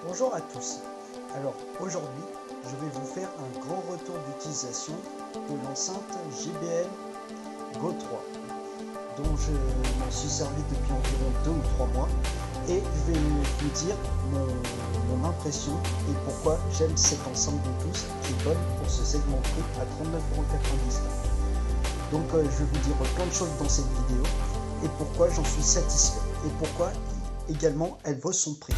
Bonjour à tous. Alors aujourd'hui, je vais vous faire un grand retour d'utilisation de l'enceinte JBL Go 3 dont je m'en suis servi depuis environ 2 ou 3 mois et je vais vous dire mon impression et pourquoi j'aime cette enceinte Bluetooth qui est bonne pour ce segment prix à 39,99 €. Donc je vais vous dire plein de choses dans cette vidéo et pourquoi j'en suis satisfait et pourquoi également elle vaut son prix.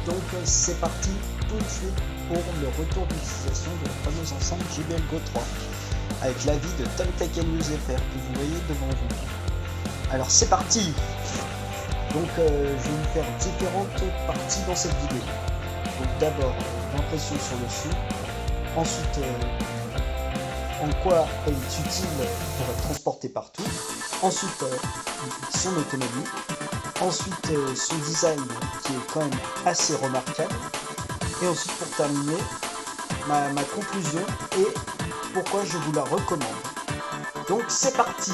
Donc c'est parti tout de suite pour le retour d'utilisation de la fameuse enceinte JBL Go 3 avec l'avis de TomTech&News.fr que vous voyez devant vous. Alors c'est parti. Donc je vais vous faire différentes parties dans cette vidéo. Donc d'abord l'impression sur le son, ensuite en quoi elle est utile pour être transportée partout, ensuite son autonomie, ensuite son design qui est quand même assez remarquable, et ensuite pour terminer ma conclusion et pourquoi je vous la recommande. Donc c'est parti.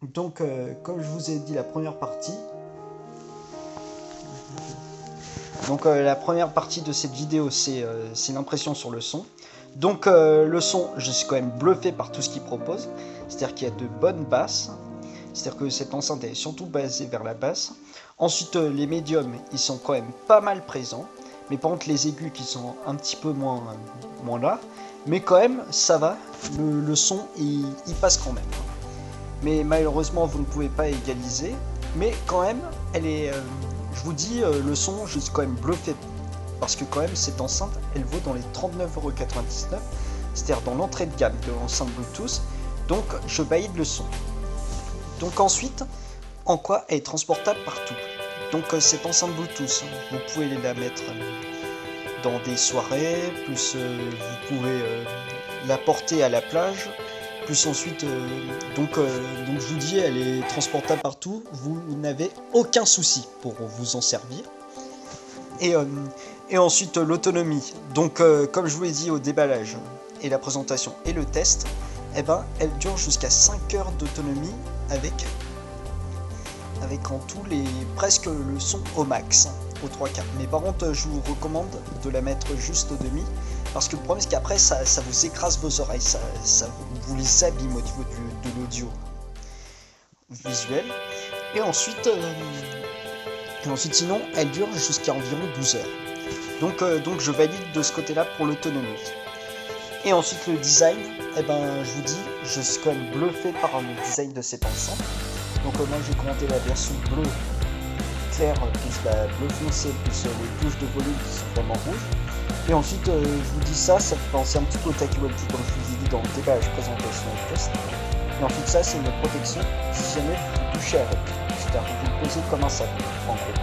Donc comme je vous ai dit la première partie, la première partie de cette vidéo c'est l'impression sur le son. Donc le son, je suis quand même bluffé par tout ce qu'il propose, c'est-à-dire qu'il y a de bonnes basses. C'est-à-dire que cette enceinte est surtout basée vers la basse. Ensuite, les médiums, ils sont quand même pas mal présents. Mais par contre, les aigus qui sont un petit peu moins là. Mais quand même, ça va. Le son, il passe quand même. Mais malheureusement, vous ne pouvez pas égaliser. Mais quand même, elle est... je vous dis, le son, je suis quand même bluffé. Parce que quand même, cette enceinte, elle vaut dans les 39,99 €. C'est-à-dire dans l'entrée de gamme de l'enceinte Bluetooth. Donc, je valide le son. Donc ensuite, en quoi elle est transportable partout. Donc cette enceinte Bluetooth, vous pouvez la mettre dans des soirées, plus vous pouvez la porter à la plage, plus ensuite, donc je vous dis, elle est transportable partout, vous n'avez aucun souci pour vous en servir. Et ensuite l'autonomie, donc comme je vous l'ai dit au déballage et la présentation et le test, eh ben, elle dure jusqu'à 5 heures d'autonomie avec en tout presque le son au max, aux 3 quarts. Mais par contre, je vous recommande de la mettre juste au demi, parce que le problème c'est qu'après ça vous écrase vos oreilles, ça vous les abîme au niveau de l'audio visuel. Et ensuite sinon, elle dure jusqu'à environ 12 heures. Donc je valide de ce côté-là pour l'autonomie. Et ensuite le design, eh ben, je vous dis, je suis quand même bluffé par le design de cette enceinte. Donc moi j'ai commenté la version bleu clair plus la bleu foncé plus les touches de volume qui sont vraiment rouges. Et ensuite je vous dis ça fait penser un petit peu au TachiWalkie comme je vous ai dit dans le déballage, présentation et test. Et ensuite ça c'est une protection si jamais vous touchez avec, c'est-à-dire que vous le posez comme un sac en gros.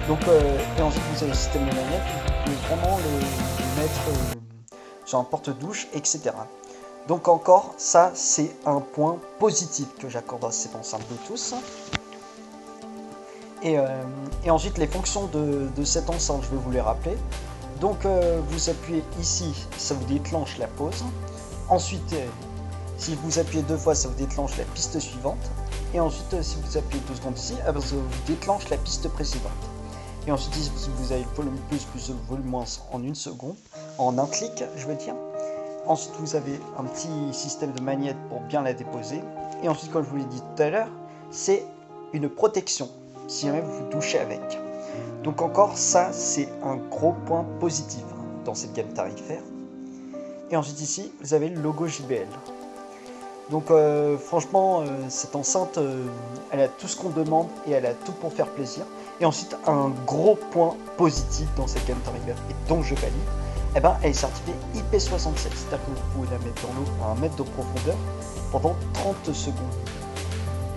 Donc et ensuite vous avez le système de manette, vous pouvez vraiment le mettre sur un porte-douche, etc. Donc encore, ça c'est un point positif que j'accorde à cette enceinte Bluetooth. Et ensuite les fonctions de cette enceinte, je vais vous les rappeler. Donc vous appuyez ici, ça vous déclenche la pause. Ensuite, si vous appuyez 2 fois, ça vous déclenche la piste suivante. Et ensuite, si vous appuyez 2 secondes ici, ça vous déclenche la piste précédente. Et ensuite, si vous avez le volume plus le volume moins en 1 seconde, en un clic, je veux dire. Ensuite, vous avez un petit système de magnète pour bien la déposer. Et ensuite, comme je vous l'ai dit tout à l'heure, c'est une protection, si jamais vous vous touchez avec. Donc encore, ça, c'est un gros point positif dans cette gamme tarifaire. Et ensuite, ici, vous avez le logo JBL. Donc franchement, cette enceinte, elle a tout ce qu'on demande et elle a tout pour faire plaisir. Et ensuite, un gros point positif dans cette gamme tarifaire, et dont je valide, eh ben, elle est certifiée IP67, c'est-à-dire que vous pouvez la mettre dans l'eau à 1 mètre de profondeur pendant 30 secondes,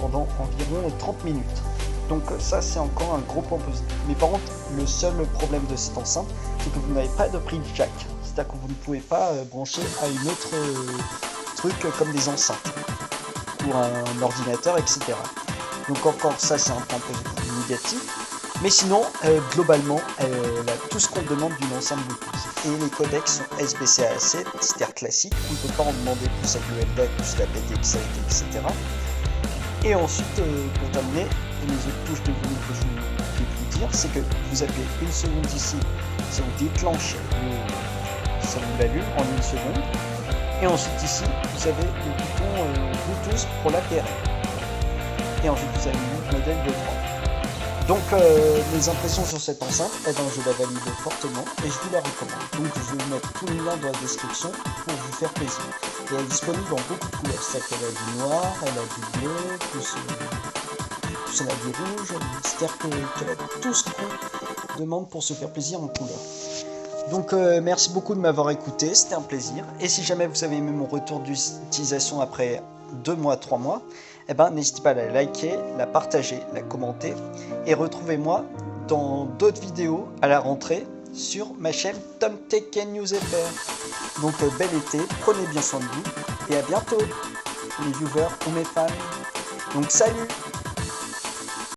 pendant environ 30 minutes. Donc ça c'est encore un gros point positif. Mais par contre, le seul problème de cette enceinte, c'est que vous n'avez pas de prise jack, c'est-à-dire que vous ne pouvez pas brancher à une autre truc comme des enceintes ou un ordinateur, etc. Donc encore ça c'est un point positif négatif. Mais sinon, globalement, elle a tout ce qu'on demande d'une enceinte Bluetooth. Et les codecs sont SBC-AAC, c'est-à-dire classique, on ne peut pas en demander plus avec le LDAC, plus la PTX, etc. Et ensuite, pour terminer, les autres touches de volume que je vous dire, c'est que vous appuyez une seconde ici, ça vous déclenche, ça vous l'allume en une seconde. Et ensuite ici, vous avez le bouton Bluetooth pour l'appareil. Et ensuite vous avez le modèle de 3. Donc mes impressions sur cette enceinte, eh ben, je la valide fortement et je vous la recommande. Donc je vais vous mettre tous les liens dans la description pour vous faire plaisir. Et elle est disponible en beaucoup de couleurs, c'est-à-dire qu'elle a du noir, elle a du bleu, plus elle a du rouge, c'est-à-dire qu'elle a tout ce qu'on demande pour se faire plaisir en couleur. Donc merci beaucoup de m'avoir écouté, c'était un plaisir. Et si jamais vous avez aimé mon retour d'utilisation après 2 mois, 3 mois, eh ben, n'hésitez pas à la liker, la partager, la commenter. Et retrouvez-moi dans d'autres vidéos à la rentrée sur ma chaîne Tom Tech News FR. Donc bel été, prenez bien soin de vous et à bientôt mes viewers ou mes fans. Donc salut!